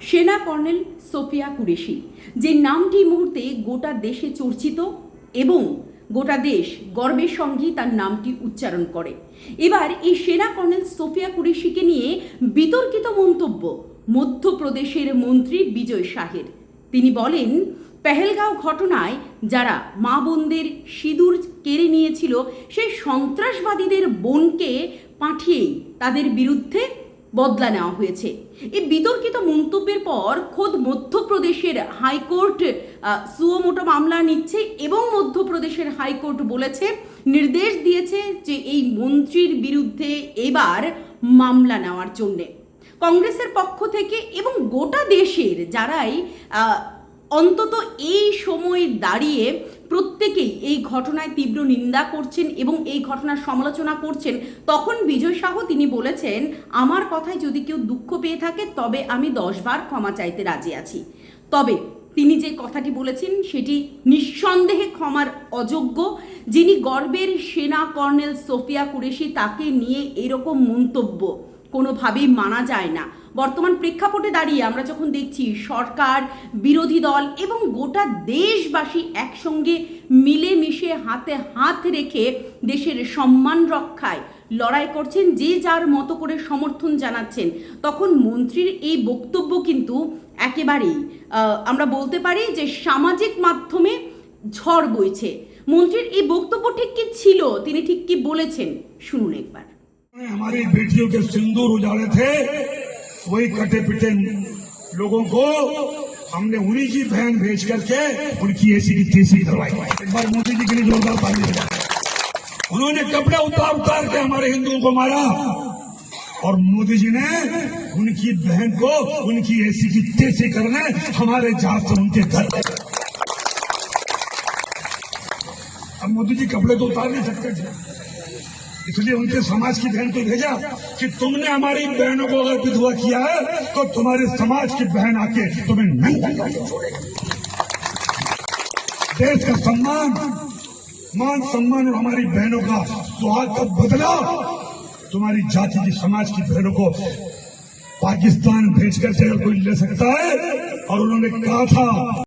সেনা colonel Sophia Qureshi, যে নামটি মুহূর্তে গোটা দেশে চর্চিত এবং গোটা দেশ গর্বের সঙ্গেই তার নামটি উচ্চারণ করে। এবার এই সেনা কর্নেল সোফিয়া কুরেশিকে নিয়ে বিতর্কিত মন্তব্য মধ্যপ্রদেশের মন্ত্রী বিজয় শাহের। তিনি বলেন, পেহেলগাঁও ঘটনায় যারা মা বোনদের সিঁদুর কেড়ে নিয়েছিল সেই সন্ত্রাসবাদীদের বোনকে পাঠিয়েই তাদের বিরুদ্ধে বদলা নেওয়া হয়েছে। এই বিতর্কিত মন্তব্যের পর খোদ মধ্যপ্রদেশের হাইকোর্ট সুও মোটো মামলা নিচ্ছে এবং মধ্যপ্রদেশের হাইকোর্ট বলেছে, নির্দেশ দিয়েছে যে এই মন্ত্রীর বিরুদ্ধে এবার মামলা নেওয়ার জন্যে। কংগ্রেসের পক্ষ থেকে এবং গোটা দেশের যারাই অন্তত এই সময় দাঁড়িয়ে প্রত্যেকেই এই ঘটনায় তীব্র নিন্দা করছেন এবং এই ঘটনার সমালোচনা করছেন, তখন বিজয় শাহ তিনি বলেছেন, আমার কথায় যদি কেউ দুঃখ পেয়ে থাকে তবে আমি 10 বার ক্ষমা চাইতে রাজি আছি। তবে তিনি যে কথাটি বলেছেন সেটি নিঃসন্দেহে ক্ষমার অযোগ্য। যিনি গর্বের সেনা কর্নেল সোফিয়া কুরেশি, তাকে নিয়ে এরকম মন্তব্য কোনোভাবেই মানা যায় না। বর্তমান প্রেক্ষাপটে দাঁড়িয়ে আমরা যখন দেখছি সরকার, বিরোধী দল এবং গোটা দেশবাসী একসঙ্গে মিলেমিশে হাতে হাত রেখে দেশের সম্মান রক্ষায় লড়াই করছেন, যে যার মতো করে সমর্থন জানাচ্ছেন, তখন মন্ত্রীর এই বক্তব্য কিন্তু একেবারেই আমরা বলতে পারি যে সামাজিক মাধ্যমে ঝড় বইছে। মন্ত্রীর এই বক্তব্য ঠিক কি ছিল, তিনি ঠিক কি বলেছেন, শুনুন একবার। हमारी बेटियों के सिंदूर उजाड़े थे, वही कटे पिटे लोगों को हमने उन्हीं की बहन भेज करके उनकी ऐसी की तैसी करवाई। एक बार मोदी जी के लिए जोरदार ताली बजाएं। उन्होंने कपड़े उतार के हमारे हिंदुओं को मारा और मोदी जी ने उनकी बहन को उनकी ऐसी की तैसी करने हमारे जहाज से उनके घर। अब मोदी जी कपड़े तो उतार नहीं सकते थे, इसलिए उनके समाज की बहन को भेजा कि तुमने हमारी बहनों को अगर विधवा किया है तो तुम्हारे समाज की बहन आके तुम्हें नंगा करके छोड़ेगी। देश का सम्मान, मान सम्मान और हमारी बहनों का सुहाग का बदला तुम्हारी जाति की समाज की बहनों को पाकिस्तान भेज करके कोई ले सकता है। और उन्होंने कहा था